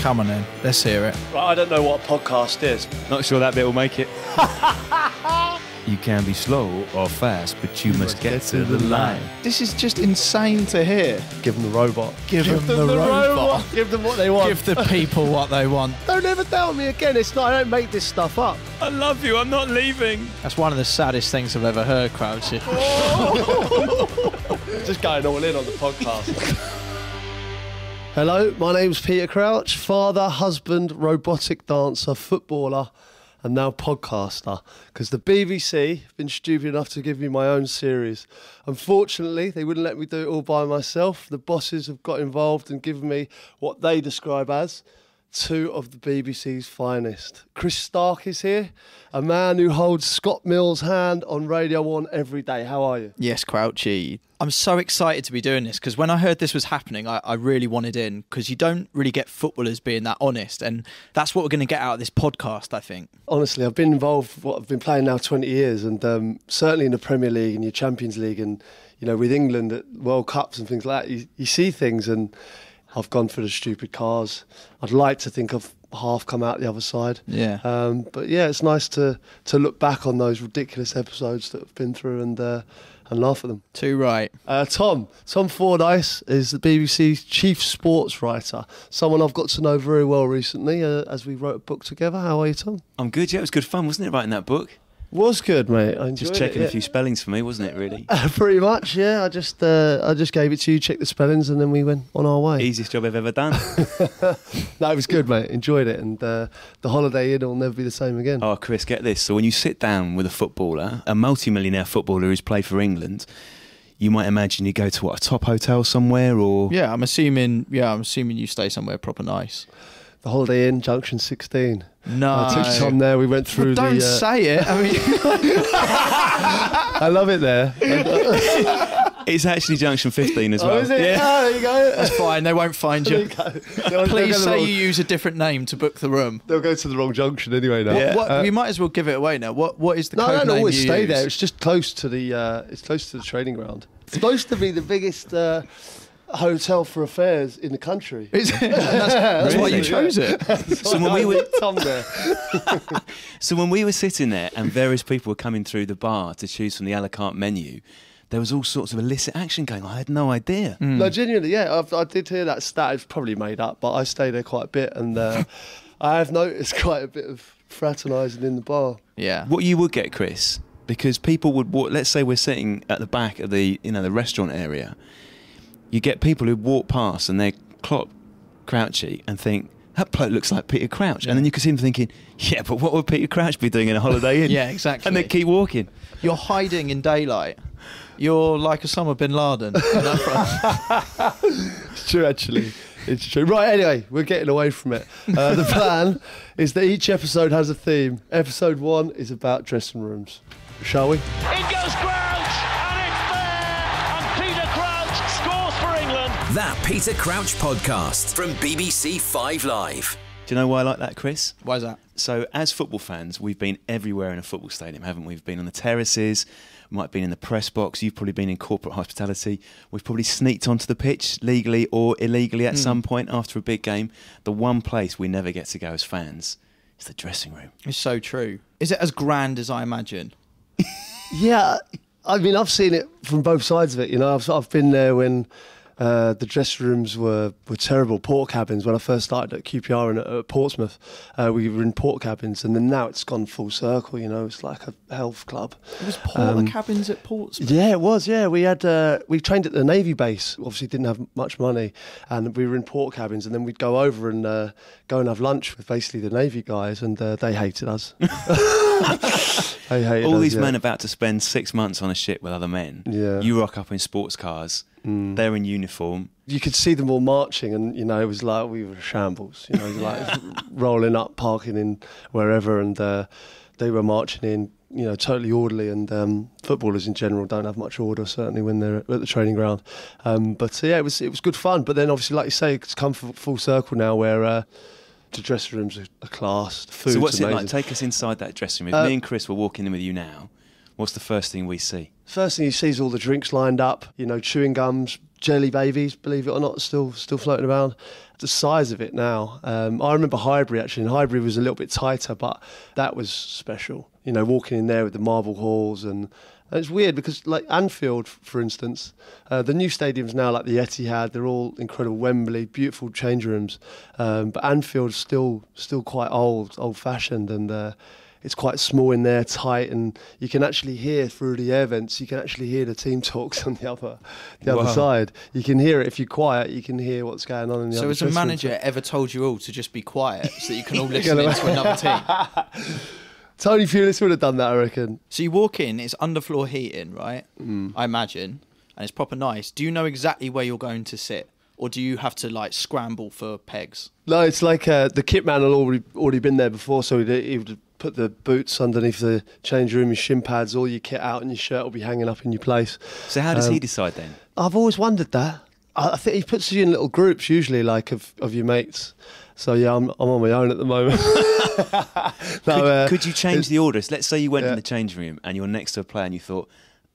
Come on then, let's hear it. Right, I don't know what a podcast is. Not sure that bit will make it. You can be slow or fast, but you must get to the line. This is just insane to hear. Give them the robot. Give them the robot. Give them what they want. Give the people what they want. Don't ever doubt me again. It's not. I don't make this stuff up. I love you, I'm not leaving. That's one of the saddest things I've ever heard, Crouchy. Just going all in on the podcast. Hello, my name's Peter Crouch, father, husband, robotic dancer, footballer, and now podcaster, because the BBC have been stupid enough to give me my own series. Unfortunately, they wouldn't let me do it all by myself. The bosses have got involved and given me what they describe as two of the BBC's finest. Chris Stark is here, a man who holds Scott Mill's hand on Radio 1 every day. How are you? Yes, Crouchy. I'm so excited to be doing this because when I heard this was happening, I really wanted in because you don't really get footballers being that honest, and that's what we're going to get out of this podcast, I think. Honestly, I've been involved, I've been playing now 20 years, and certainly in the Premier League and your Champions League and, you know, with England at World Cups and things like that, you see things, and I've gone for the stupid cars. I'd like to think I've half come out the other side. Yeah. But yeah, it's nice to look back on those ridiculous episodes that I've been through and laugh at them. Too right. Tom Fordyce is the BBC's chief sports writer, someone I've got to know very well recently as we wrote a book together. How are you, Tom? I'm good, yeah, it was good fun, wasn't it, writing that book? Was good, mate. I enjoyed Just checking it, a few spellings for me, wasn't it, really? Pretty much, yeah. I just gave it to you, checked the spellings, and then we went on our way. Easiest job I've ever done. No, it was good, mate. Enjoyed it, and the holiday in will never be the same again. Oh, Chris, get this. So when you sit down with a footballer, a multi-millionaire footballer who's played for England, you might imagine you go to, a top hotel somewhere, or... Yeah, I'm assuming you stay somewhere proper nice. The Holiday Inn, Junction 16. No. I took Tom there, we went through Don't say it. I mean... I love it there. It's actually Junction 15 as well. Oh, is it? Yeah. Oh, there you go. That's fine, they won't find you. Please say you use a different name to book the room. They'll go to the wrong junction anyway now. Yeah. We might as well give it away now. What is the code name you use? No, always stay there. It's just close to the training ground. It's supposed to be the biggest hotel for affairs in the country. Is it? That's why you chose it. So when we were Tom there. So when we were sitting there and various people were coming through the bar to choose from the a la carte menu, there was all sorts of illicit action going on. I had no idea. No, genuinely, yeah. I did hear that stat. It's probably made up, but I stay there quite a bit, and I have noticed quite a bit of fraternising in the bar. Yeah. What you would get, Chris, because people would walk, let's say we're sitting at the back of the restaurant area, you get people who walk past and they clock Crouchy and think, that bloke looks like Peter Crouch. Yeah. And then you can see them thinking, yeah, but what would Peter Crouch be doing in a Holiday Inn? Yeah, exactly. And they keep walking. You're hiding in daylight. You're like Osama bin Laden. It's true, actually. It's true. Right, anyway, we're getting away from it. The plan is that each episode has a theme. Episode 1 is about dressing rooms. Shall we? In goes Crouch, and it's there! And Peter Crouch scores for England. That Peter Crouch podcast from BBC 5 Live. Do you know why I like that, Chris? Why is that? So as football fans, we've been everywhere in a football stadium, haven't we? We've been on the terraces, might have been in the press box, you've probably been in corporate hospitality. We've probably sneaked onto the pitch, legally or illegally at some point after a big game. The one place we never get to go as fans is the dressing room. It's so true. Is it as grand as I imagine? Yeah, I mean, I've seen it from both sides of it. You know, I've been there when the dressing rooms were terrible, port cabins. When I first started at QPR and at Portsmouth, we were in port cabins, and then now it's gone full circle. You know, it's like a health club. It was porter cabins at Portsmouth. Yeah, it was. Yeah, we trained at the Navy base. Obviously, didn't have much money, and we were in port cabins, and then we'd go over and go and have lunch with basically the Navy guys, and they hated us. They hated All us, these yeah. men about to spend 6 months on a ship with other men. Yeah. You rock up in sports cars. They're in uniform. You could see them all marching, and you know it was like we were a shambles. You know, like rolling up, parking in wherever, and they were marching in. You know, totally orderly, and footballers in general don't have much order, certainly when they're at the training ground. But yeah, it was good fun. But then obviously, like you say, it's come full circle now, where the dressing rooms are classed. Food's So what's amazing. it like? Take us inside that dressing room. If me and Chris were walking in with you now, What's the first thing we see? First thing you see is all the drinks lined up, chewing gums, jelly babies, believe it or not, still floating around. The size of it now. I remember Highbury, actually, and Highbury was a little bit tighter, but that was special. Walking in there with the marble halls, and it's weird because, like Anfield, for instance, the new stadiums now, like the Etihad, they're all incredible. Wembley, beautiful change rooms, but Anfield's still quite old-fashioned, and it's quite small in there, tight, and you can actually hear through the air vents. You can actually hear the team talks on the other side. You can hear it if you're quiet. You can hear what's going on in the other. So, has a manager ever told you all to just be quiet so that you can all listen into another team? Tony Pulis would have done that, I reckon. So you walk in, it's underfloor heating, right? I imagine, and it's proper nice. Do you know exactly where you're going to sit, or do you have to scramble for pegs? No, it's like the kit man had already been there before, so he would put the boots underneath the change room, your shin pads, all your kit out, and your shirt will be hanging up in your place. So how does he decide then? I've always wondered that. I think he puts you in little groups, usually, of your mates. So yeah, I'm on my own at the moment. Could you change the orders? Let's say you went in the change room and you're next to a player and you thought,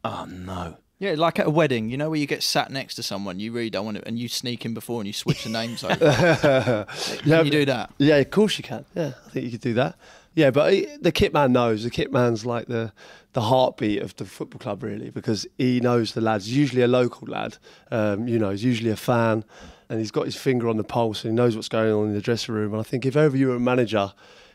oh no. Yeah, like at a wedding, where you get sat next to someone, you really don't want to, and you sneak in before and you switch the names over. Can you do that? Yeah, of course you can. Yeah, I think you could do that. Yeah, but the kit man knows. The kit man's like the heartbeat of the football club, really, because he knows the lads. He's usually a local lad. He's usually a fan, and he's got his finger on the pulse, and he knows what's going on in the dressing room. And I think if ever you're a manager,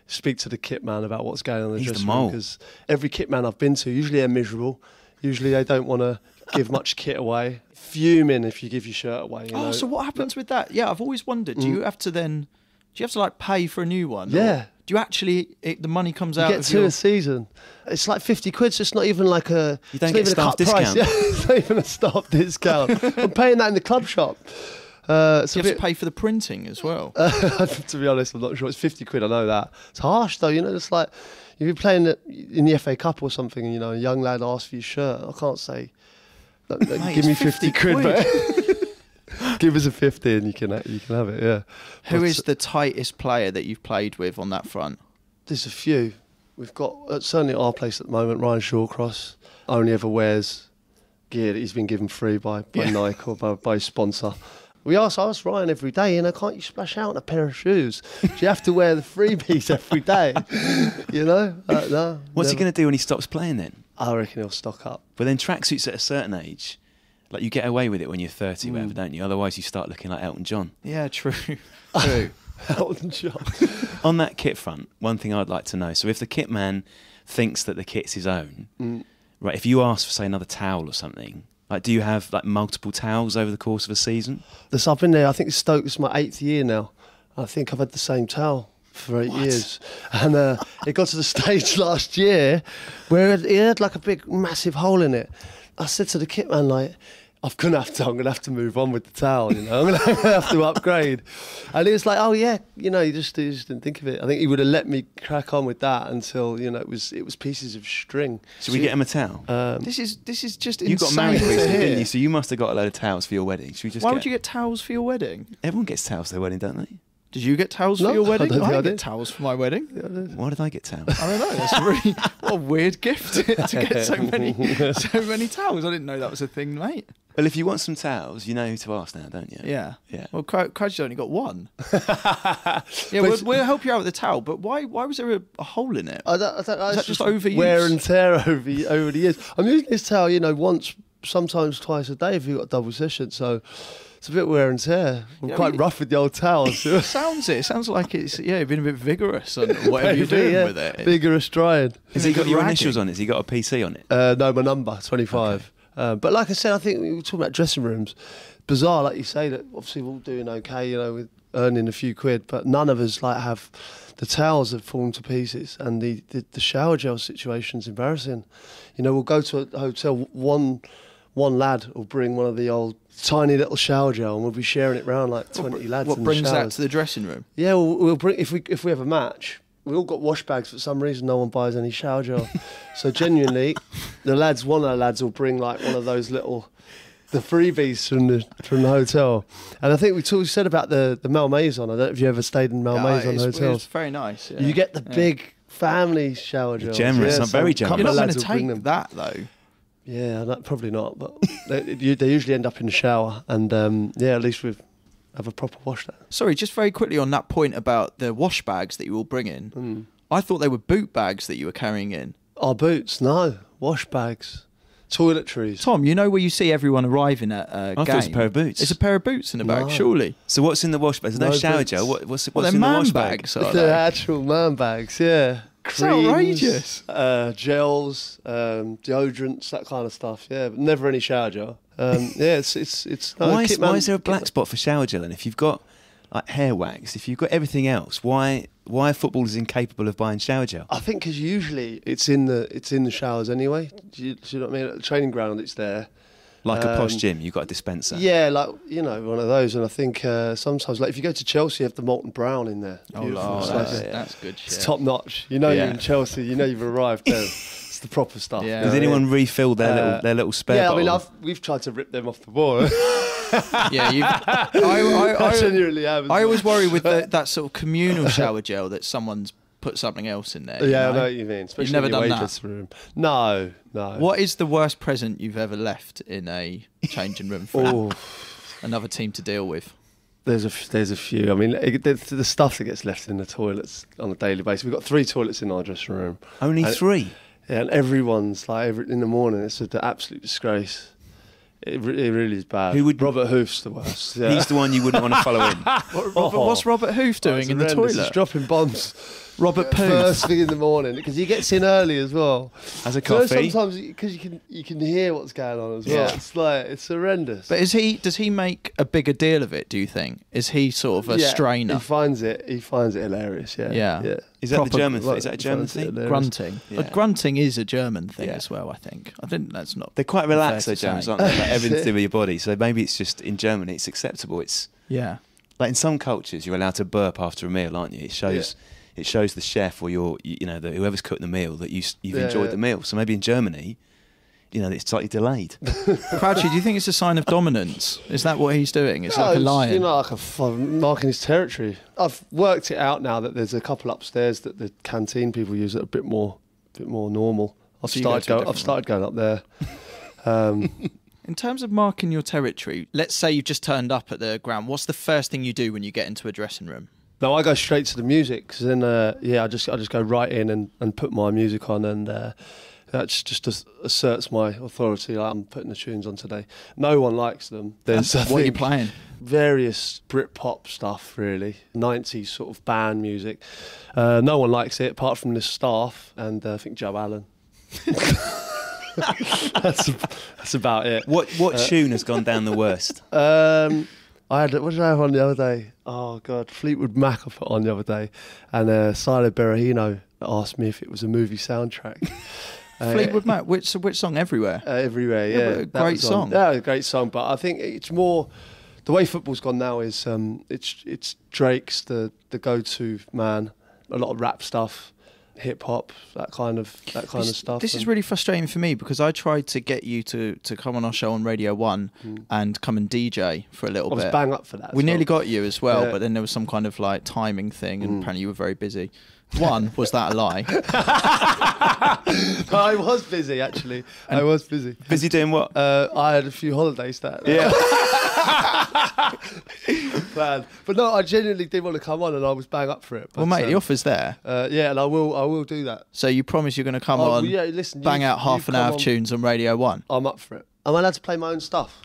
speak to the kit man about what's going on in the dressing room, because every kit man I've been to, usually they're miserable. Usually they don't want to give much kit away. Fuming if you give your shirt away. So what happens with that? Yeah, I've always wondered. Do you have to pay for a new one? Yeah. Do you actually, the money comes out? You get two a season. It's like 50 quid, so it's not even like a... You don't get a staff discount. Yeah, it's not even a staff discount. I'm paying that in the club shop. You have to pay for the printing as well. To be honest, I'm not sure. It's 50 quid, I know that. It's harsh though, it's like, if you're playing in the FA Cup or something, and a young lad asks for your shirt, I can't say, Mate, give me 50 quid, mate. Give us a 50 and you can have it, yeah. Who is the tightest player that you've played with on that front? There's a few. We've got, certainly at our place at the moment, Ryan Shawcross only ever wears gear that he's been given free by Nike or by his sponsor. We ask Ryan every day, can't you splash out in a pair of shoes? Do you have to wear the freebies every day? No. What's he going to do when he stops playing then? I reckon he'll stock up. But then tracksuits at a certain age, like you get away with it when you're 30, whatever, don't you? Otherwise you start looking like Elton John. Yeah, true. Elton John. On that kit front, one thing I'd like to know, so if the kit man thinks that the kit's his own, right, if you ask for, say, another towel or something, do you have multiple towels over the course of a season? I've been there, I think Stoke is my 8th year now. I think I've had the same towel for 8 years. And it got to the stage last year where it had a big, massive hole in it. I said to the kit man, I'm going to have to move on with the towel, I'm going to have to upgrade. And he was like, oh yeah, you just didn't think of it. I think he would have let me crack on with that until, it was pieces of string. Should we get him a towel? This is just you got married recently, didn't you? So you must have got a load of towels for your wedding. Should we just Why would you get towels for your wedding? Everyone gets towels for their wedding, don't they? Did you get towels for your wedding? I didn't get towels for my wedding. Yeah, why did I get towels? I don't know. That's what a weird gift to get so many towels. I didn't know that was a thing, mate. Well, if you want some towels, you know who to ask now, don't you? Yeah. Yeah. Well, Crouch's only got one. We'll help you out with the towel, but why was there a hole in it? I don't, is that just overuse? Wear and tear over the years. I'm using this towel, once, sometimes twice a day if you've got double session, so... It's a bit wear and tear. I'm quite rough with the old towels. It sounds like it's been a bit vigorous on whatever you're doing with it. Vigorous drying. Has he got your initials on it? Has he got a PC on it? No, my number, 25. Okay. But like I said, I think we were talking about dressing rooms. Bizarre, like you say, that obviously we're all doing okay, with earning a few quid, but none of us have the towels have fallen to pieces, and the shower gel situation's embarrassing. We'll go to a hotel, one lad will bring one of the old tiny little shower gel, and we'll be sharing it around 20 lads. What brings that to the dressing room? Yeah, we'll bring if we have a match. We all got wash bags. For some reason, no one buys any shower gel. So genuinely, one of the lads will bring one of those the freebies from the hotel. And I think we said about the Malmaison. I don't know if you ever stayed in Malmaison hotels. It's very nice. Yeah. You get the big family shower gels. Generous. I'm very generous. couple You're of not going lads to will bring take them. that though. Yeah, probably not. But they usually end up in the shower, and at least we have a proper wash there. Sorry, just very quickly on that point about the wash bags that you all bring in. I thought they were boot bags that you were carrying in. Our boots, no. Wash bags. Toiletries. Tom, you know where you see everyone arriving at a game? I thought it was a pair of boots. It's a pair of boots in the bag, No. surely. So what's in the wash bag? There's no No shower boots. gel. What's Well, they're in the man wash bag? bags, are The they? actual man bags, yeah. It's Creams, outrageous. gels, deodorants, that kind of stuff. Yeah, but never any shower gel. It's no, Why kit man- is there a black spot for shower gel? And if you've got like hair wax, if you've got everything else, why are footballers incapable of buying shower gel? I think because usually it's in the showers anyway. Do you know what I mean? At the training ground, it's there. Like a posh gym, you've got a dispenser. Yeah, like one of those. And I think sometimes, like if you go to Chelsea, you have the Molten Brown in there. Oh, Beautiful. Lord, It's that's good shit. It's top notch. You know Yeah. you're in Chelsea. You know you've arrived there. It's the proper stuff. Yeah. Does anyone refill their little spare Yeah, bottle? I mean, we've tried to rip them off the ball. Yeah, I genuinely have. I always worry with that sort of communal shower gel that someone's put something else in there. Yeah, I you know what you mean. Especially never in your done that? waitress room. No. What is the worst present you've ever left in a changing room for Oh, another team to deal with? there's a few. I mean, the stuff that gets left in the toilets on a daily basis. We've got 3 toilets in our dressing room. Only And- 3. Yeah, and everyone's like in the morning. It's an absolute disgrace. It really is bad. Who would- Robert Hoof's the worst. Yeah. He's the one you wouldn't want to follow in. What's Robert Hoof doing It's in the horrendous. toilet? He's dropping bombs. Robert Poof. First thing in the morning because he gets in early as well. Has a You know, coffee. sometimes because you can hear what's going on as well. Yeah. It's horrendous. But does he make a bigger deal of it, do you think? Is he sort of a strainer? He finds it hilarious. Yeah. Yeah. Is that Proper- the German thing? Is that a German finds it thing? hilarious. Grunting. Yeah. Grunting is a German thing Yeah. as well, I think. I think that's not. They're quite relaxed, fair though, to Germans, say. aren't they? Like everything to do with your body. So maybe it's just in Germany, it's acceptable. It's Yeah. like in some cultures, you're allowed to burp after a meal, aren't you? It shows. It shows the chef or whoever's cooking the meal that you've enjoyed the meal. So maybe in Germany, it's slightly delayed. Crouchy, do you think it's a sign of dominance? Is that what he's doing? It's like a it's, lion. like marking his territory. I've worked it out now that there's a couple upstairs that the canteen people use that are a bit more normal. I've So you go to a different started going up there. In terms of marking your territory, let's say you've just turned up at the ground. What's the first thing you do when you get into a dressing room? No, I go straight to the music because then I just go right in and put my music on, and that just asserts my authority. Like, I'm putting the tunes on today. No one likes them. There's What are you playing? various Britpop stuff, really, 90s sort of band music. No one likes it apart from the staff and I think Joe Allen. That's about it. What tune has gone down the worst? What did I have on the other day? Oh God, Fleetwood Mac I put on the other day, and Silo Berahino asked me if it was a movie soundtrack. Fleetwood Mac. Which song? Everywhere. Everywhere, Yeah, yeah. but a That great was on. song. Yeah, a great song. But I think it's more the way football's gone now is it's Drake's the go-to man. A lot of rap stuff, hip hop, that kind of stuff. This is really frustrating for me because I tried to get you to come on our show on Radio 1 and come and DJ for a little I was bit. bang up for that. We as nearly well. got you as well, Yeah. but then there was some kind of like timing thing, and apparently you were very busy. One, was that a lie? I was busy actually. I was busy. Busy doing what? I had a few holidays that. Yeah. Planned. But no, I genuinely did want to come on, and I was bang up for it. But, Well, mate, the offer's there. yeah, and I will do that. So you promise you're going to come Oh, on, yeah, listen, bang you- out half you an hour come of on. tunes on Radio 1? I'm up for it. Am I allowed to play my own stuff?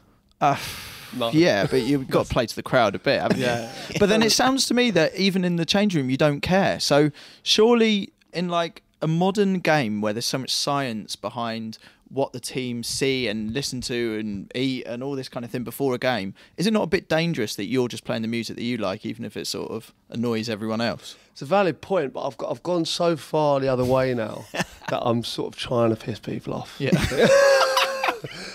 No. Yeah, but you've got to play to the crowd a bit, haven't you? Yeah. But then it sounds to me that even in the change room, you don't care. So surely in like a modern game where there's so much science behind what the team see and listen to and eat and all this kind of thing before a game, is it not a bit dangerous that you're just playing the music that you like, even if it sort of annoys everyone else? It's a valid point, but I've gone so far the other way now that I'm sort of trying to piss people off. Yeah.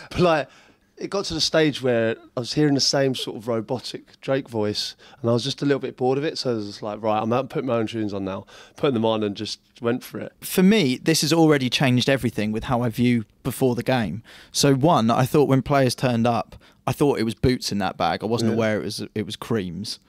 But like, it got to the stage where I was hearing the same sort of robotic Drake voice, and I was just a little bit bored of it. So I was just like, right, I'm out putting my own tunes on now, putting them on, and just went for it. For me, this has already changed everything with how I view before the game. So one, I thought when players turned up, I thought it was boots in that bag. I wasn't aware it was creams.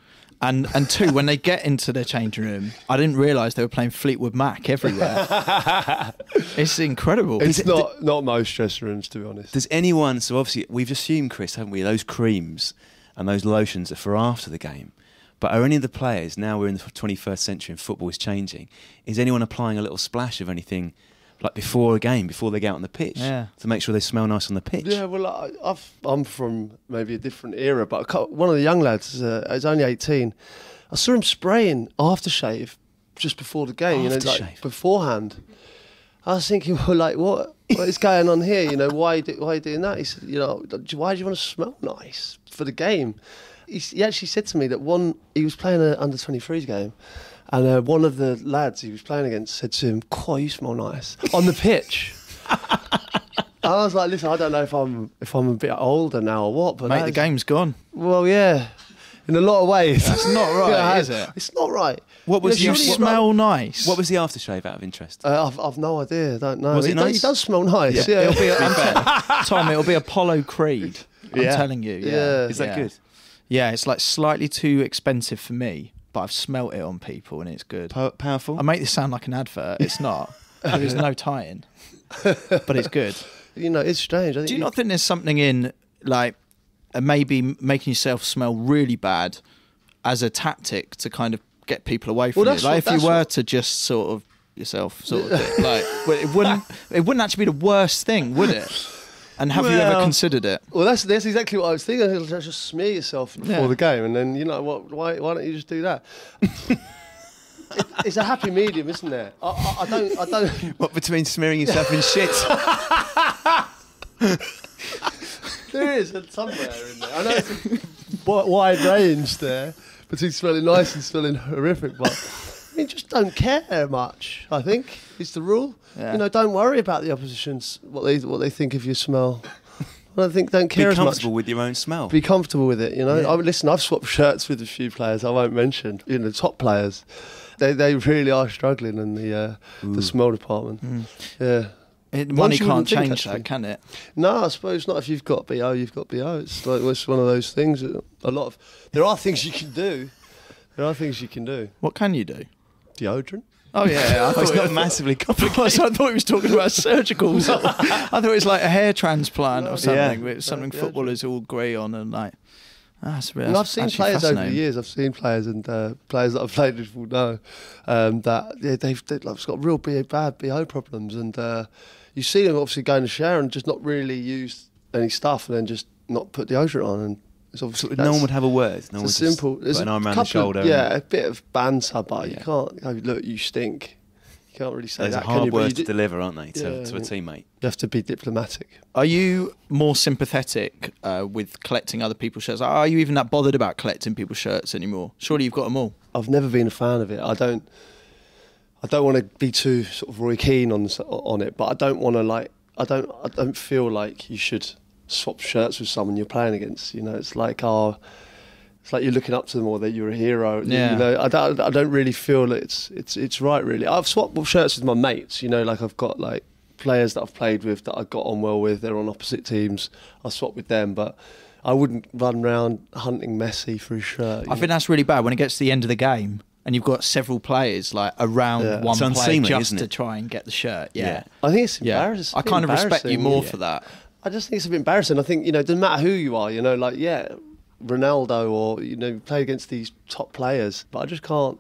And two, when they get into their changing room, I didn't realise they were playing Fleetwood Mac everywhere. It's incredible. It's not most dressing rooms, to be honest. Does anyone? So obviously we've assumed, Chris, haven't we? Those creams and those lotions are for after the game. But are any of the players, now we're in the 21st century and football is changing, is anyone applying a little splash of anything like before a game, before they get out on the pitch, to make sure they smell nice on the pitch? Yeah, well, I'm from maybe a different era, but one of the young lads is only 18. I saw him spraying aftershave just before the game, like beforehand. I was thinking, well, like, what is going on here? Why are you doing that? He said, why do you want to smell nice for the game? He actually said to me that he was playing an under-23s game, and one of the lads he was playing against said to him, "God, you smell nice," on the pitch. I was like, listen, I don't know if I'm a bit older now or what, but mate, the game's gone. Well, yeah, in a lot of ways. That's not right, is it? It's not right. What was you smell nice? What was the aftershave, out of interest? I've no idea. I don't know. Was it nice? He does smell nice. Yeah. It'll be Tom, it'll be Apollo Creed. I'm telling you. Yeah. Is that good? Yeah, it's like slightly too expensive for me, but I've smelt it on people and it's good. Powerful? I make this sound like an advert. It's not. There's no tie-in. But it's good. It's strange. Do you not think there's something in, like, maybe making yourself smell really bad as a tactic to kind of get people away from it? Like, if you were to just sort of yourself sort of it, like, it wouldn't actually be the worst thing, would it? And have you ever considered it? Well, that's exactly what I was thinking. Just smear yourself before the game, and then what? Why don't you just do that? It's a happy medium, isn't there? I don't. What, between smearing yourself in shit? There is somewhere in there. I know it's a wide range there between smelling nice and smelling horrific, but just don't care much. I think is the rule. Yeah. Don't worry about the opposition's what they think of your smell. Don't care as much. Be comfortable with your own smell. Be comfortable with it. Yeah. Listen, I've swapped shirts with a few players I won't mention. Top players. They really are struggling in the smell department. Yeah. Money can't change that, can it? No, I suppose not. If you've got BO, you've got BO. It's one of those things. There are things you can do. What can you do? Deodorant. Oh yeah, I thought it's not massively complicated. I thought he was talking about surgicals. I thought it was like a hair transplant or something. It's something footballers all agree on, and like that's really. I've seen players over the years. I've seen players and players that I've played with will know that they've got real bad BO problems, and you see them obviously going to shower and just not really use any stuff, and then just not put deodorant on, and it's obviously no one would have a word. No one would simple. Put an arm around the shoulder. A bit of banter, but you can't go, look, you stink. You can't really say There's that. There's hard words to deliver, aren't they, to a teammate? You have to be diplomatic. Are you more sympathetic with collecting other people's shirts? Are you even that bothered about collecting people's shirts anymore? Surely you've got them all. I've never been a fan of it. I don't want to be too sort of Roy Keane on it, but I don't want to I don't feel like you should swap shirts with someone you're playing against. It's like it's like you're looking up to them or that you're a hero. Yeah. I don't really feel that it's right, really. I've swapped shirts with my mates. Like I've got like players that I've played with that I got on well with. They're on opposite teams. I swap with them, but I wouldn't run around hunting Messi for his shirt. I think that's really bad when it gets to the end of the game and you've got several players like around one player just to try and get the shirt. Yeah. I think it's embarrassing. I kind of respect you more for that. I just think it's a bit embarrassing. I think, it doesn't matter who you are, Ronaldo or, play against these top players, but I just can't,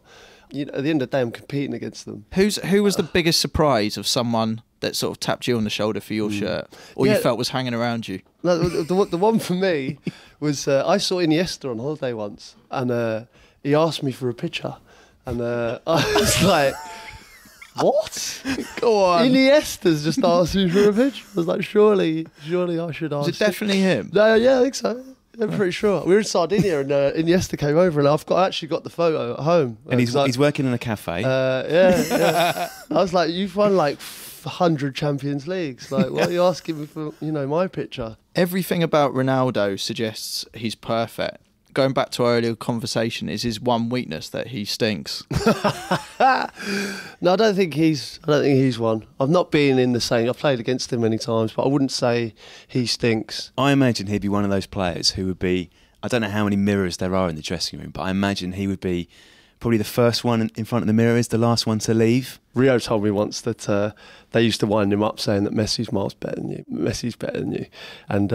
at the end of the day, I'm competing against them. Who was the biggest surprise of someone that sort of tapped you on the shoulder for your shirt or you felt was hanging around you? No, the one for me was, I saw Iniesta on holiday once and he asked me for a picture and I was like, what? Go on. Iniesta's just asked me for a picture. I was like, surely I should ask. Is it definitely him? No, yeah, I think so. I'm pretty sure. We were in Sardinia and Iniesta came over and I've actually got the photo at home. And he's working in a cafe. Yeah. I was like, you've won like 100 Champions Leagues. Like, what are you asking me for, my picture? Everything about Ronaldo suggests he's perfect. Going back to our earlier conversation, is his one weakness that he stinks? No, I don't think he's one. I've not been in the same. I've played against him many times, but I wouldn't say he stinks. I imagine he'd be one of those players who would be I don't know how many mirrors there are in the dressing room, but I imagine he would be probably the first one in front of the mirror is the last one to leave. Rio told me once that they used to wind him up saying that Messi's miles better than you, Messi's better than you. And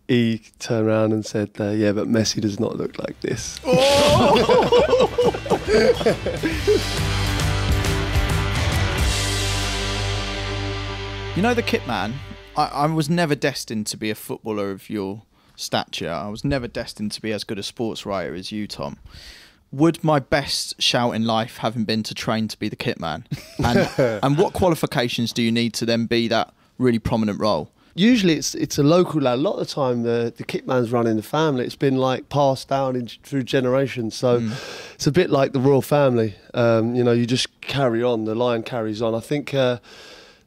he turned around and said, yeah, but Messi does not look like this. You know the kit man? I was never destined to be a footballer of your stature. I was never destined to be as good a sports writer as you, Tom. Would my best shout in life having been to train to be the kit man? And what qualifications do you need to then be that really prominent role? Usually it's a local lad. A lot of the time the kit man's run in the family. It's been like passed down through generations. So it's a bit like the royal family. You just carry on. The line carries on. I think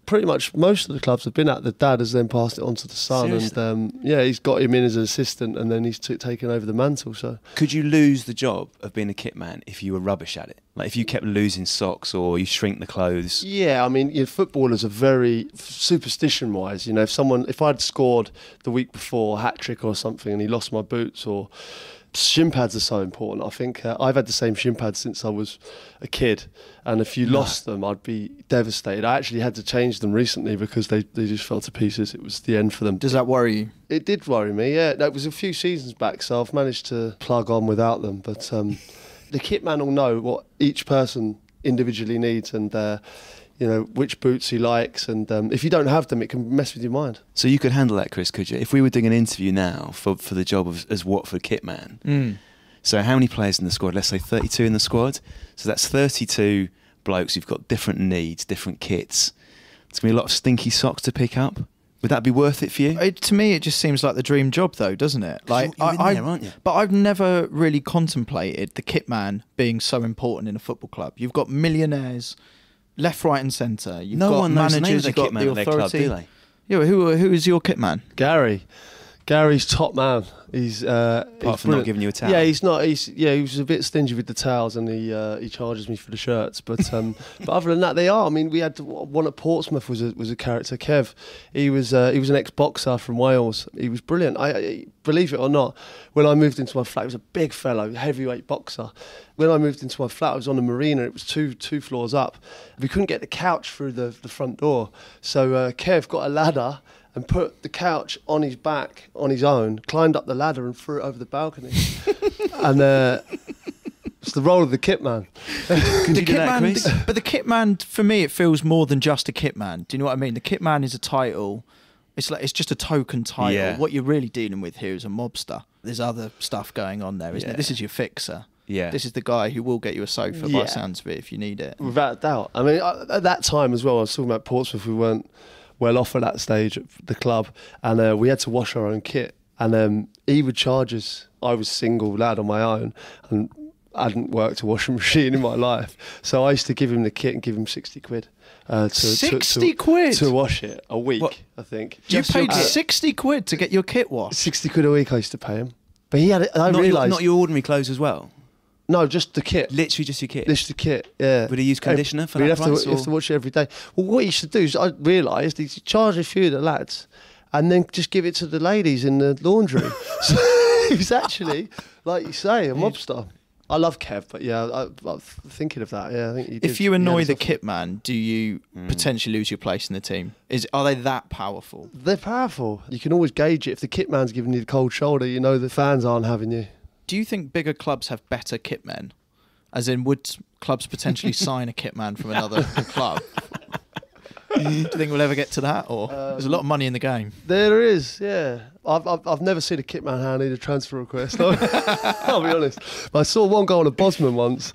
pretty much most of the clubs have been at. The dad has then passed it on to the son. Seriously? And he's got him in as an assistant, and then he's taken over the mantle. So Could you lose the job of being a kit man if you were rubbish at it? Like if you kept losing socks or you shrink the clothes? yeah, I mean, footballers are very superstition-wise. If I'd scored the week before a hat trick or something, and he lost my boots, or shin pads are so important. I think I've had the same shin pads since I was a kid, and if you lost them, I'd be devastated. I actually had to change them recently because they just fell to pieces. It was the end for them. Does that worry you? It did worry me, yeah. That was a few seasons back, so I've managed to plug on without them. But the kit man will know what each person individually needs, and which boots he likes, and if you don't have them, it can mess with your mind. So you could handle that, Chris, could you? If we were doing an interview now for the job as Watford kit man, so how many players in the squad? Let's say 32 in the squad. So that's 32 blokes who've got different needs, different kits. There's going to be a lot of stinky socks to pick up. Would that be worth it for you? To me, it just seems like the dream job, though, doesn't it? Like, you're in there, aren't you? But I've never really contemplated the kit man being so important in a football club. You've got millionaires left, right, and centre. You've No got one knows the name managers. of the You've got kit man the at their club, authority. do they? Yeah, who is your kit man? Gary's top man. He's Apart from not giving you a towel. Yeah, he's not. He was a bit stingy with the towels, and he charges me for the shirts. But but other than that, they are. I mean, we had one at Portsmouth was a character. Kev, he was an ex-boxer from Wales. He was brilliant. I believe it or not, when I moved into my flat, he was a big fellow, heavyweight boxer. When I moved into my flat, I was on the marina. It was two floors up. We couldn't get the couch through the front door, so Kev got a ladder and put the couch on his back on his own, climbed up the ladder and threw it over the balcony. And it's the role of the kit man. Could you do that, Chris? But the kit man, for me, it feels more than just a kit man. Do you know what I mean? The kit man is a title. It's just a token title. Yeah. What you're really dealing with here is a mobster. There's other stuff going on there, isn't it? This is your fixer. Yeah. This is the guy who will get you a sofa by the sounds of it if you need it. Without a doubt. I mean, at that time as well, I was talking about Portsmouth, we weren't well off at that stage at the club, and we had to wash our own kit. And he would charge us. I was a single lad on my own, and I hadn't worked a washing machine in my life. So I used to give him the kit and give him 60 quid. 60 quid? To wash it a week, What? I think. You paid 60 quid to get your kit washed? 60 quid a week I used to pay him. But he had it, I realised... Not your ordinary clothes as well? No, just the kit. Literally just your kit? Just the kit, yeah. Would he use conditioner for We'd that have price? to, have to watch it every day. Well, what he used to do is, I realised, he'd charge a few of the lads and then just give it to the ladies in the laundry. So he was actually, like you say, a mobster. I love Kev, but yeah, I'm thinking of that. Yeah, I think he did. If you annoy the kit man, do you potentially lose your place in the team? Are they that powerful? They're powerful. You can always gauge it. If the kit man's giving you the cold shoulder, you know the fans aren't having you. Do you think bigger clubs have better kit men? As in, would clubs potentially sign a kit man from another club? Do you think we'll ever get to that? Or there's a lot of money in the game. There is, yeah. I've never seen a kit man hand in a transfer request. I'll be honest. But I saw one go on a Bosman once.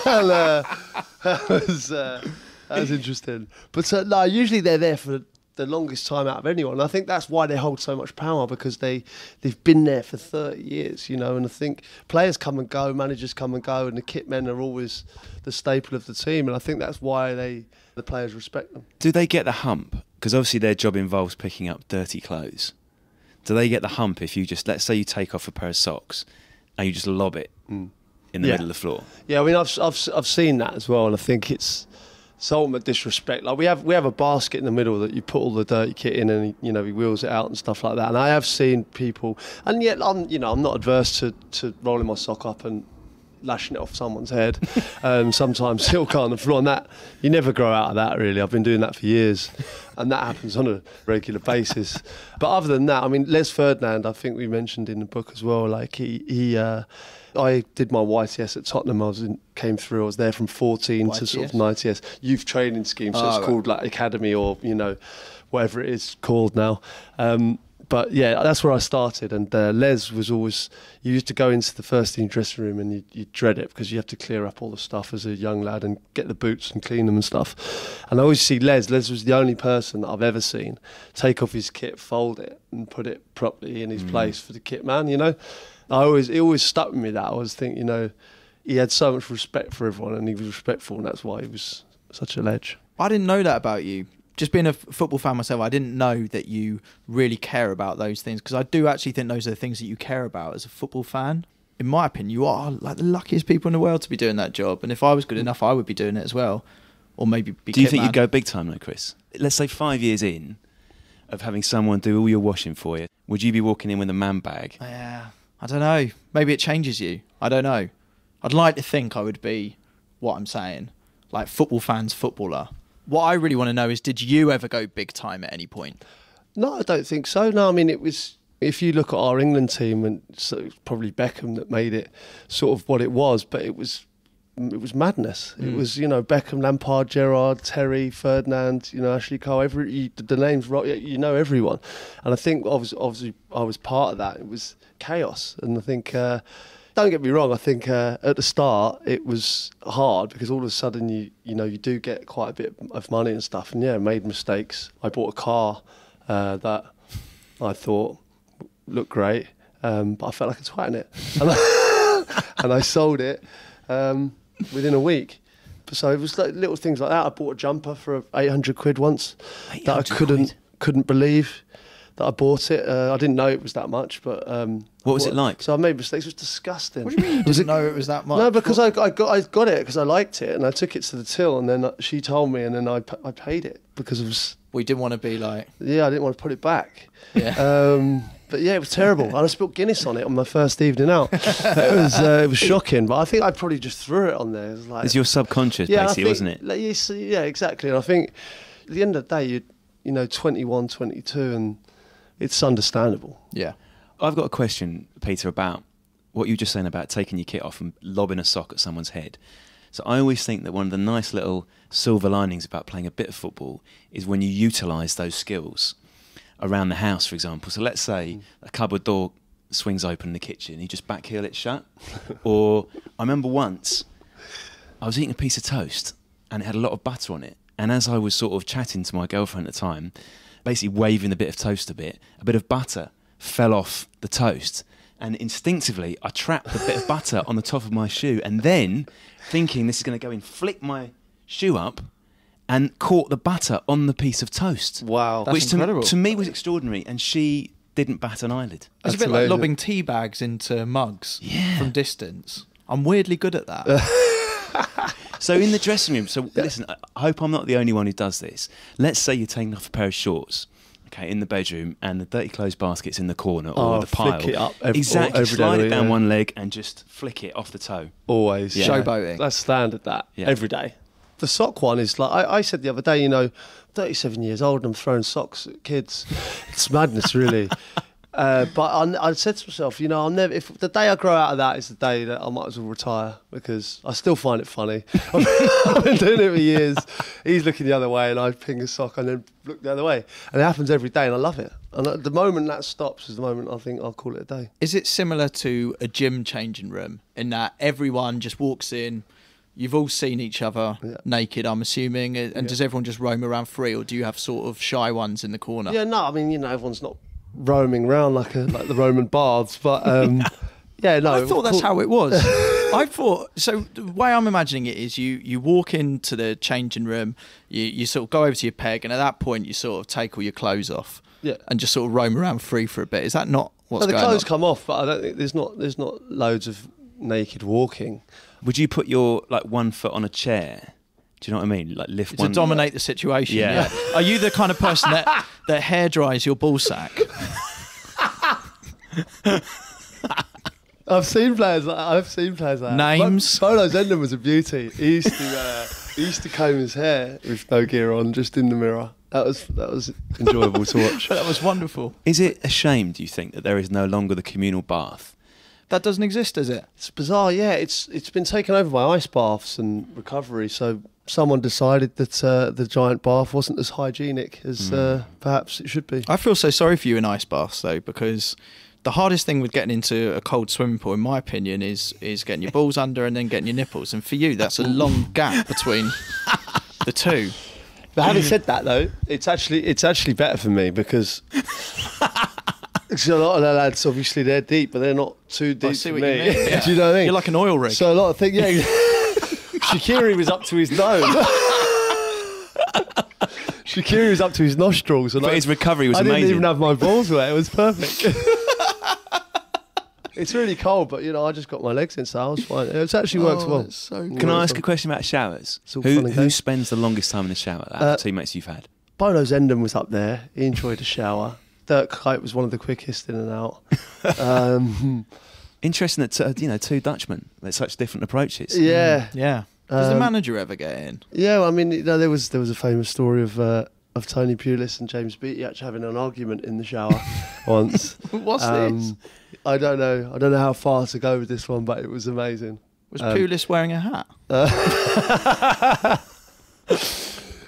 And, that was interesting. But no, usually they're there for the longest time out of anyone. And I think that's why they hold so much power, because they've been there for 30 years, you know. And I think players come and go, managers come and go, and the kit men are always the staple of the team. And I think that's why the players respect them. Do they get the hump? Because obviously their job involves picking up dirty clothes. Do they get the hump if you just, let's say you take off a pair of socks and you just lob it in the middle of the floor? Yeah, I mean, I've seen that as well, and I think it's It's ultimate disrespect. Like we have a basket in the middle that you put all the dirty kit in, and he wheels it out and stuff like that. And I have seen people, and yet I'm not adverse to rolling my sock up and lashing it off someone's head. Sometimes he'll go on the floor, and that you never grow out of that. Really, I've been doing that for years, and that happens on a regular basis. But other than that, I mean, Les Ferdinand, I think we mentioned in the book as well. Like I did my YTS at Tottenham. I was there from 14 to sort of 90s youth training scheme. So it's called like academy or whatever it is called now. But yeah, that's where I started. And Les was always, you used to go into the first team dressing room and you dread it because you have to clear up all the stuff as a young lad and get the boots and clean them and stuff. And I always see Les was the only person that I've ever seen take off his kit, fold it and put it properly in his place for the kit man, It always stuck with me that. I always think, he had so much respect for everyone and he was respectful, and that's why he was such a ledge. I didn't know that about you. Just being a football fan myself, I didn't know that you really care about those things, because I do actually think those are the things that you care about as a football fan. In my opinion, you are like the luckiest people in the world to be doing that job, and if I was good enough, I would be doing it as well, or maybe be. Do you think you'd go big time though, Chris? Let's say 5 years in of having someone do all your washing for you, would you be walking in with a man bag? Yeah, I don't know. Maybe it changes you. I don't know. I'd like to think I would be what I'm saying, like football fans, footballer. What I really want to know is, did you ever go big time at any point? No, I don't think so. No, I mean, it was, if you look at our England team, and so it was probably Beckham that made it sort of what it was, but it was madness. It was, Beckham, Lampard, Gerrard, Terry, Ferdinand, Ashley Cole, the names, everyone. And I think obviously I was part of that. It was chaos. And I think, don't get me wrong, I think at the start it was hard because all of a sudden you do get quite a bit of money and stuff, and made mistakes. I bought a car that I thought looked great, but I felt like a twat in it, and I sold it within a week. So it was like little things like that. I bought a jumper for 800 quid once that I couldn't believe that I bought it. I didn't know it was that much, but what was it like? So I made mistakes. It was disgusting. What do you mean you didn't know it was that much? No, because I got it because I liked it, and I took it to the till, and then she told me, and then I paid it because it was. We didn't want to be like. Yeah, I didn't want to put it back. Yeah. But yeah, it was terrible. And I spilled Guinness on it on my first evening out. It was shocking, but I think I probably just threw it on there. It was like, it's your subconscious, basically, wasn't it? Like, yeah, exactly. And I think at the end of the day, you're 21, 22, and it's understandable. Yeah. I've got a question, Peter, about what you were just saying about taking your kit off and lobbing a sock at someone's head. So I always think that one of the nice little silver linings about playing a bit of football is when you utilise those skills around the house, for example. So let's say a cupboard door swings open in the kitchen, you just backheel it shut. Or I remember once I was eating a piece of toast and it had a lot of butter on it. And as I was sort of chatting to my girlfriend at the time, basically waving the bit of toast a bit of butter fell off the toast. And instinctively, I trapped the bit of butter on the top of my shoe, and then, thinking this is going to go in, flicked my shoe up and caught the butter on the piece of toast. Wow. That's which incredible. To me was extraordinary, and she didn't bat an eyelid. It's a bit like lobbing tea bags into mugs from distance. I'm weirdly good at that. So in the dressing room, listen, I hope I'm not the only one who does this. Let's say you're taking off a pair of shorts, in the bedroom, and the dirty clothes basket's in the corner or the pile. Flick it up exactly. Slide it down yeah. one leg and just flick it off the toe. Always. Yeah. Showboating. That's standard, that. Yeah. Every day. The sock one is like, I said the other day, 37 years old and I'm throwing socks at kids. It's madness, really. But I said to myself, I'll never. If the day I grow out of that is the day that I might as well retire, because I still find it funny. I've been doing it for years. He's looking the other way, and I ping a sock and then look the other way, and it happens every day, and I love it. And the moment that stops is the moment I think I'll call it a day. Is it similar to a gym changing room in that everyone just walks in? You've all seen each other naked, I'm assuming, and does everyone just roam around free, or do you have sort of shy ones in the corner? Yeah, no, I mean, everyone's not roaming around like the Roman baths, but yeah, no. I thought that's how it was. I thought, so the way I'm imagining it is you walk into the changing room, you sort of go over to your peg, and at that point you sort of take all your clothes off and just sort of roam around free for a bit. Is that not what's going on? The clothes come off, but I don't think there's not loads of naked walking. Would you put your one foot on a chair Do you know what I mean? Like lift To one. dominate the situation. Yeah. Are you the kind of person that hair dries your ball sack? I've seen players like that. Names? Fordyce Endon was a beauty. He used to comb his hair with no gear on, just in the mirror. That was enjoyable to watch. That was wonderful. Is it a shame, do you think, that there is no longer the communal bath? That doesn't exist, does it? It's bizarre, yeah. It's been taken over by ice baths and recovery. So someone decided that the giant bath wasn't as hygienic as perhaps it should be. I feel so sorry for you in ice baths, though, because the hardest thing with getting into a cold swimming pool, in my opinion, is getting your balls under and then getting your nipples. And for you, that's a long gap between the two. But having said that, though, it's actually better for me because a lot of the lads, obviously, they're deep, but they're not too deep. I see for what me. you mean. Yeah. Do you know what I mean? You're like an oil rig. So a lot of things, yeah. Shaqiri was up to his nose. Shaqiri was up to his nostrils. And But his recovery was I amazing. didn't even have my balls wet. It was perfect. It's really cold, but I just got my legs in, so I was fine. It actually works well. It's so good. Can I ask a question about showers? It's all fun and Who games. spends the longest time in the shower out of the teammates you've had? Fordyce Endon was up there. He enjoyed the shower. Dirk Kuyt was one of the quickest in and out. Interesting that two Dutchmen with such different approaches. Yeah. Yeah. Does the manager ever get in? Yeah, well, I mean, there was a famous story of Tony Pulis and James Beattie actually having an argument in the shower once. What's this? I don't know how far to go with this one, but it was amazing. Was Pulis wearing a hat?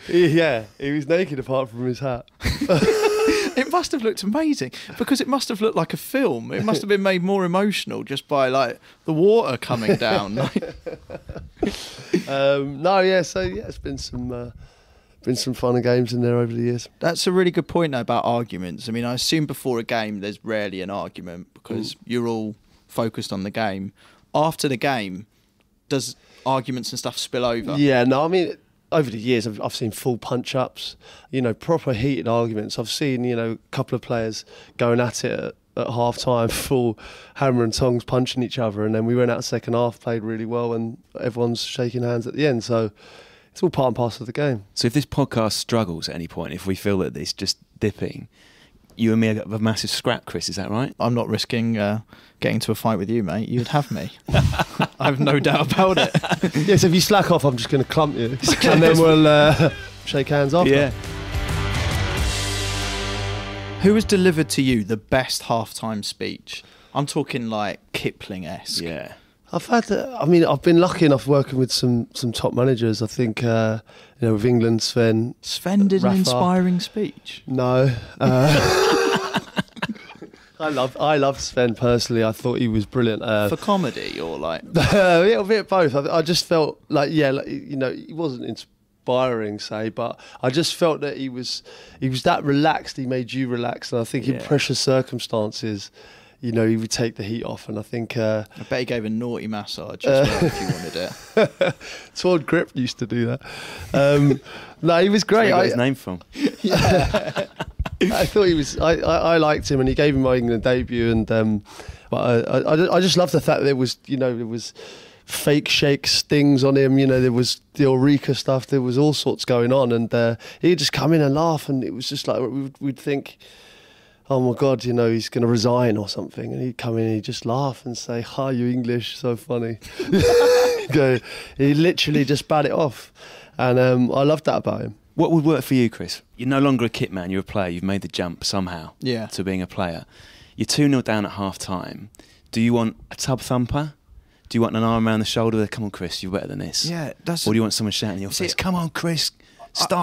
Yeah, he was naked apart from his hat. It must have looked amazing because it must have looked like a film. It must have been made more emotional just by like the water coming down. It's been some fun and games in there over the years. That's a really good point though, about arguments. I mean, I assume before a game there's rarely an argument because you're all focused on the game. After the game, does arguments and stuff spill over? Yeah, no, I mean, over the years I've seen full punch-ups, proper heated arguments. I've seen, a couple of players going at it at half-time, full hammer and tongs punching each other, and then we went out second half, played really well, and everyone's shaking hands at the end. So it's all part and parcel of the game. So if this podcast struggles at any point, if we feel that it's just dipping, you and me have a massive scrap, Chris, is that right? I'm not risking getting into a fight with you, mate. You'd have me. I have no doubt about it. Yes, if you slack off, I'm just going to clump you, and then we'll shake hands after. Yeah. Who has delivered to you the best halftime speech? I'm talking like Kipling-esque. Yeah. I've been lucky enough working with some top managers. I think, with England, Sven. Sven did Rafa. an inspiring speech. No. I love Sven personally. I thought he was brilliant. For comedy or like... A little bit of both. I just felt he wasn't inspiring, but I just felt that he was that relaxed. He made you relaxed, and I think in pressure circumstances, he would take the heat off. And I think I bet he gave a naughty massage as well if you wanted it. Todd Grip used to do that. No, he was great. Where he got his name from. I thought he was. I liked him, and he gave him my England debut. And but I just love the fact that there was fake shake stings on him. There was the Ulrika stuff. There was all sorts going on, and he'd just come in and laugh, and it was just like we'd think, oh my God, he's going to resign or something, and he'd come in and he'd just laugh and say, "Hi, you English, so funny." He literally just bat it off, and I loved that about him. What would work for you, Chris? You're no longer a kit man, you're a player. You've made the jump somehow to being a player. You're 2-0 down at half-time. Do you want a tub thumper? Do you want an arm around the shoulder? Come on, Chris, you're better than this. Yeah, that's... Or do you want someone shouting in your face, come on, Chris,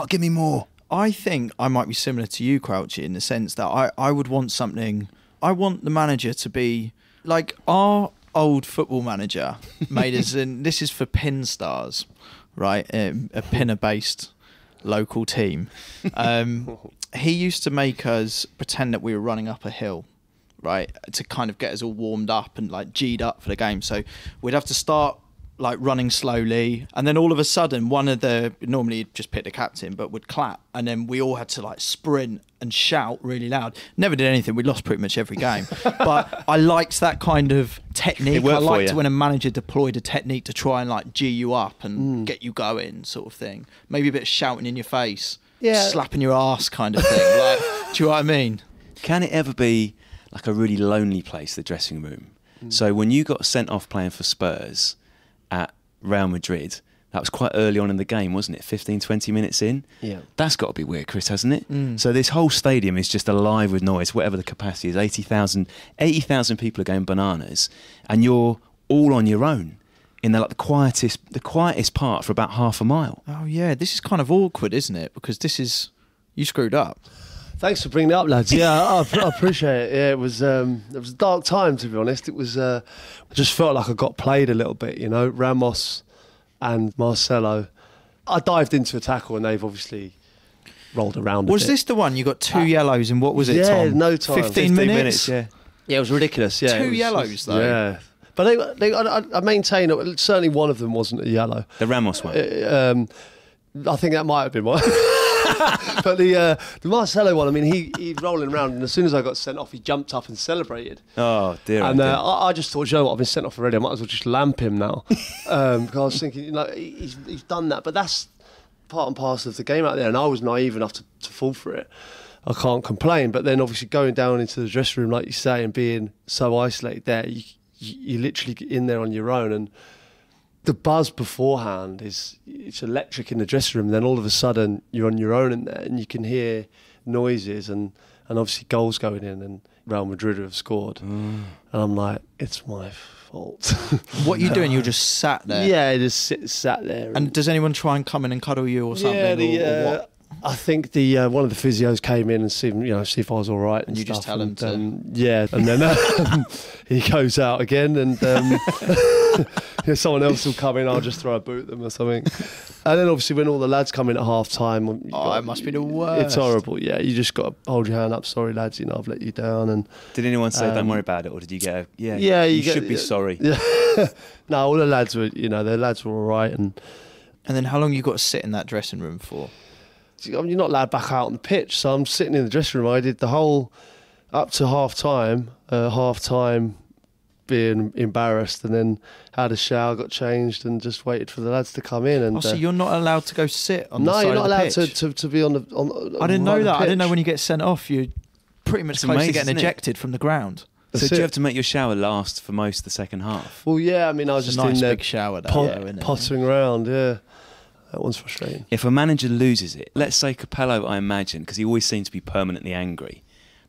give me more? I think I might be similar to you, Crouchy, in the sense that I would want something... I want the manager to be... Like, our old football manager made us... And this is for Pin Stars, right? A pinner-based local team. He used to make us pretend that we were running up a hill, right, to kind of get us all warmed up and like G'd up for the game. So we'd have to start like running slowly, and then all of a sudden normally you'd just pick the captain, but would clap, and then we all had to like sprint and shout really loud. Never did anything. We lost pretty much every game. But I liked that kind of technique. I liked when a manager deployed a technique to try and like G you up and get you going, sort of thing. Maybe a bit of shouting in your face, slapping your ass kind of thing. Like, do you know what I mean? Can it ever be like a really lonely place, the dressing room? So when you got sent off playing for Spurs at Real Madrid, that was quite early on in the game, wasn't it? 15, 20 minutes in? Yeah. That's got to be weird, Chris, hasn't it? So this whole stadium is just alive with noise, whatever the capacity is. 80,000 people are going bananas, and you're all on your own in the quietest part for about half a mile. Oh, yeah. This is kind of awkward, isn't it? Because you screwed up. Thanks for bringing it up, lads. Yeah, I appreciate it. Yeah, it was a dark time, to be honest. It was. I just felt like I got played a little bit, you know. Ramos and Marcelo. I dived into a tackle, and they've obviously rolled around. Was this the one you got 2 yellows in? What was it, yeah, Tom? no time. 15 minutes. Yeah. Yeah, it was ridiculous. Yeah, 2 yellows though. Yeah, but I maintain certainly one of them wasn't a yellow. The Ramos one. I think that might have been one. But the Marcelo one, I mean, he rolling around, and as soon as I got sent off, he jumped up and celebrated. Oh dear! And I just thought, you know what, I've been sent off already. I might as well just lamp him now. Because I was thinking, you know, he's done that, but that's part and parcel of the game out there. And I was naive enough to fall for it. I can't complain. But then obviously going down into the dressing room, like you say, and being so isolated there, you literally get in there on your own, and the buzz beforehand it's electric in the dressing room. Then all of a sudden you're on your own in there, and you can hear noises and obviously goals going in, and Real Madrid have scored. And I'm like, it's my fault. What are you doing? You're just sat there. Yeah, just sat there. And does anyone try and come in and cuddle you or something? Yeah, or what? I think the one of the physios came in and see if I was all right. And you stuff. just tell him to. Yeah, and then he goes out again, and someone else will come in. I'll just throw a boot at them or something. And then obviously when all the lads come in at half time, it must be the worst. It's horrible. Yeah, you just got to hold your hand up. Sorry, lads, I've let you down. And did anyone say don't worry about it, or did you get you should be sorry? Yeah. No, all the lads were their lads were all right. And then how long you got to sit in that dressing room for? you're not allowed back out on the pitch, so I'm sitting in the dressing room. I did the whole up to half time being embarrassed, and then had a shower, got changed, and just waited for the lads to come in. And so you're not allowed to go sit on the side of the pitch? No, you're not allowed to be on the I didn't know that. Pitch. I didn't know when you get sent off, you're pretty much close to getting ejected from the ground. So did you have to make your shower last for most of the second half? Well, yeah, I mean, I was just nice in there big shower pottering around, yeah. That one's frustrating. If a manager loses it, let's say Capello, I imagine, because he always seems to be permanently angry,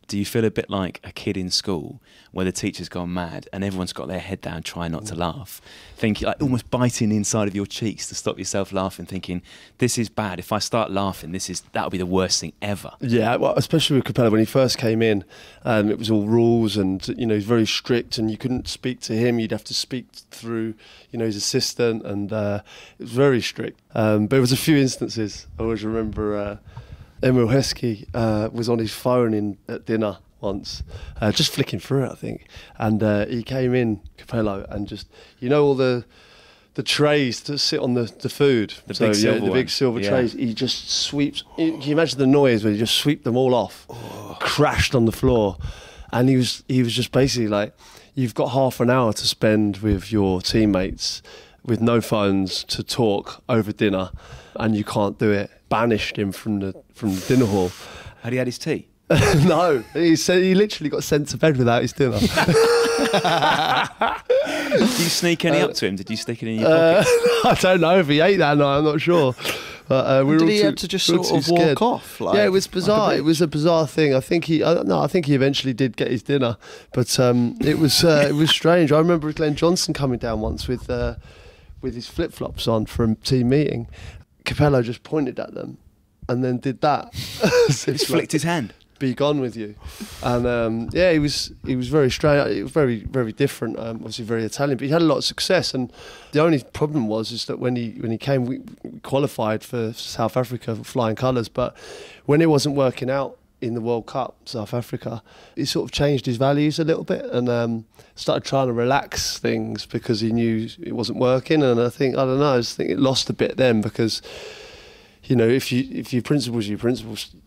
do you feel a bit like a kid in school where the teacher's gone mad and everyone's got their head down trying not to laugh, thinking, like almost biting inside of your cheeks to stop yourself laughing, thinking, this is bad, if I start laughing, that'll be the worst thing ever? Yeah, well, especially with Capello, when he first came in, it was all rules, and he's very strict, and you couldn't speak to him, you'd have to speak through his assistant, and it was very strict. But there was a few instances. I always remember Emil Heskey was on his phone at dinner once, just flicking through it, I think. And he came in, Capello, and just, all the trays to sit on the food. The big silver trays. He just sweeps. Can you imagine the noise when he just swept them all off? Crashed on the floor. And he was just basically like, you've got half an hour to spend with your teammates with no phones to talk over dinner, and you can't do it. Banished him from the dinner hall. Had he had his tea? No, he said he literally got sent to bed without his dinner. Did you sneak any up to him? Did you stick it in your pocket? I don't know if he ate that night. I'm not sure. But did he have to just sort of walk off? Yeah, it was bizarre. It was a bizarre thing. I think he eventually did get his dinner, but it was strange. I remember Glenn Johnson coming down once with his flip flops on for a team meeting. Capello just pointed at them and then did that. Just flicked his hand. Be gone with you. And he was very strange. It was very, very different. Obviously very Italian, but he had a lot of success. And the only problem was that when he came, we qualified for South Africa for flying colours. But when it wasn't working out in the World Cup, South Africa, he sort of changed his values a little bit and started trying to relax things because he knew it wasn't working. And I just think it lost a bit then because, you know, if your principles, you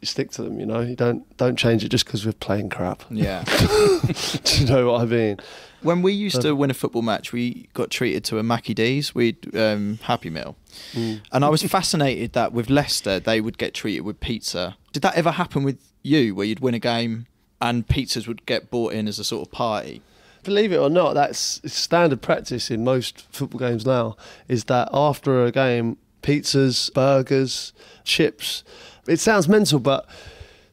stick to them. You know, you don't change it just because we're playing crap. Yeah. Do you know what I mean? When we used to win a football match, we got treated to a Mackie D's, Happy Meal. And I was fascinated that with Leicester, they would get treated with pizza. Did that ever happen with you, where you'd win a game and pizzas would get brought in as a sort of party? Believe it or not, that's standard practice in most football games now, is that after a game, pizzas, burgers, chips. It sounds mental, but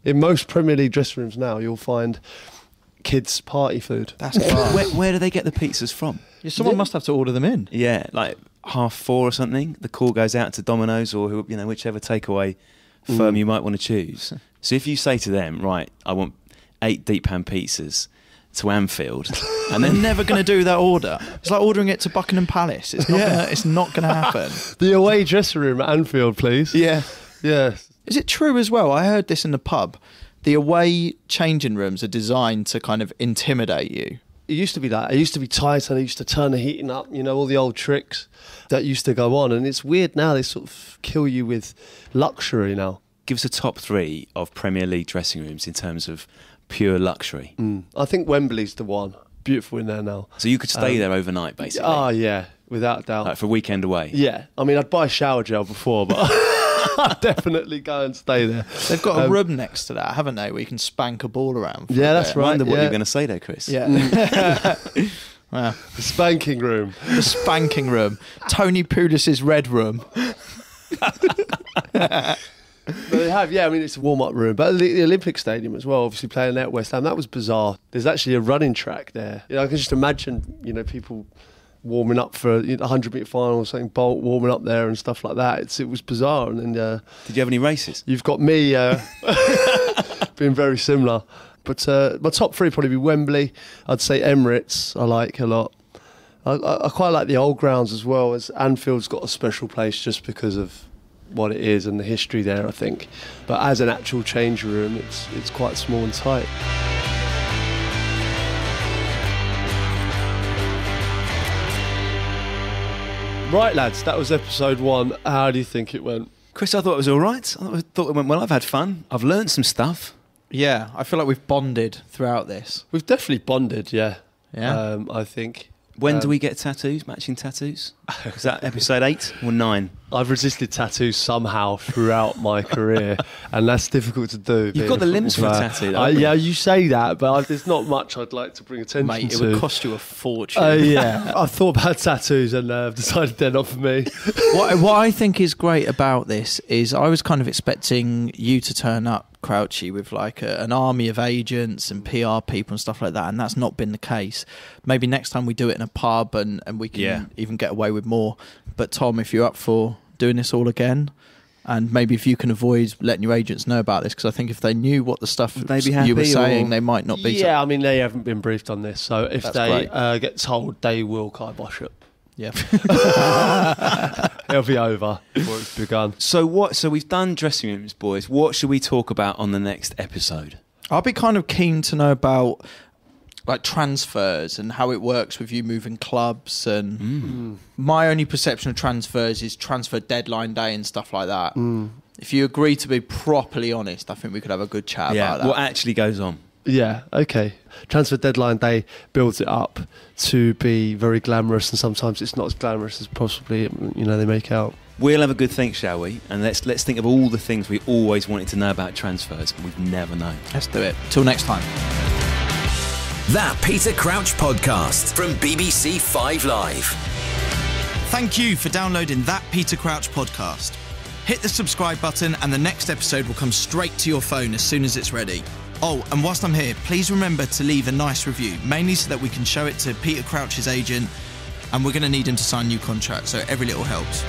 in most Premier League dressing rooms now, you'll find kids' party food. That's class. Where do they get the pizzas from? Yeah, someone must have to order them in. Yeah, like 4:30 or something. The call goes out to Domino's or whichever takeaway firm you might want to choose. So if you say to them, right, I want 8 deep pan pizzas to Anfield, and they're never going to do that order. It's like ordering it to Buckingham Palace. It's not going to happen. The away dressing room at Anfield, please. Yeah. Yeah. Is it true as well? I heard this in the pub. The away changing rooms are designed to kind of intimidate you. It used to be that. It used to be tight and they used to turn the heating up, you know, all the old tricks that used to go on. And it's weird now, they sort of kill you with luxury now. Give us a top 3 of Premier League dressing rooms in terms of pure luxury. I think Wembley's the one. Beautiful in there now. So you could stay there overnight, basically? Oh, yeah, without doubt. Like for a weekend away? Yeah. I mean, I'd buy shower gel before, but I'd definitely go and stay there. They've got a room next to that, haven't they, where you can spank a ball around? Yeah, that's right. I wonder what yeah. you're going to say there, Chris. Yeah. Wow. The spanking room. The spanking room. Tony Pulis's red room. But they have, yeah, I mean, it's a warm-up room. But the Olympic Stadium as well, obviously playing there at West Ham, that was bizarre. There's actually a running track there. You know, I can just imagine, you know, people warming up for a 100-metre final or something, Bolt warming up there and stuff like that. It was bizarre. And then, did you have any races? You've got me being very similar. But my top 3 would probably be Wembley. I'd say Emirates I like a lot. I quite like the old grounds as well, as Anfield's got a special place just because of what it is and the history there, I think. But as an actual change room, it's quite small and tight. Right, lads, that was episode 1. How do you think it went? Chris, I thought it was all right. I thought it went well. I've had fun. I've learned some stuff. Yeah, I feel like we've bonded throughout this. We've definitely bonded, yeah. Yeah. I think. When do we get tattoos, matching tattoos? Is that episode 8 or 9? I've resisted tattoos somehow throughout my career, and that's difficult to do. You've got the limbs for a tattoo, though. Yeah, you say that, but there's not much I'd like to bring attention Mate, to. it would cost you a fortune. Yeah, I've thought about tattoos and I've decided they're not for me. What I think is great about this is I was kind of expecting you to turn up, Crouchy, with like an army of agents and PR people and stuff like that, and that's not been the case. Maybe next time we do it in a pub and we can even get away with more. But Tom, if you're up for doing this all again, and maybe if you can avoid letting your agents know about this, because I think if they knew what the stuff you were saying, they might not be. Yeah, I mean, they haven't been briefed on this, so if That's they get told, they will kibosh it. Yeah. It'll be over before it's begun. So we've done dressing rooms, boys. What should we talk about on the next episode? I'll be kind of keen to know about like transfers and how it works with you moving clubs. And my only perception of transfers is transfer deadline day and stuff like that. If you agree to be properly honest, I think we could have a good chat about that. What actually goes on? Yeah, okay. Transfer deadline day builds it up to be very glamorous, and sometimes it's not as glamorous as possibly they make out. We'll have a good think, shall we? And let's think of all the things we always wanted to know about transfers and we've never known. Let's do it. Till next time. That Peter Crouch podcast from BBC 5 Live. Thank you for downloading That Peter Crouch podcast. Hit the subscribe button and the next episode will come straight to your phone as soon as it's ready. Oh, and whilst I'm here, please remember to leave a nice review, mainly so that we can show it to Peter Crouch's agent, and we're going to need him to sign a new contract, so every little helps.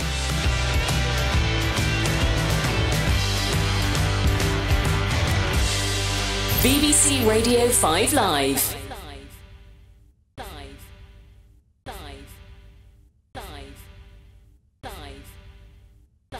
BBC Radio 5 Live.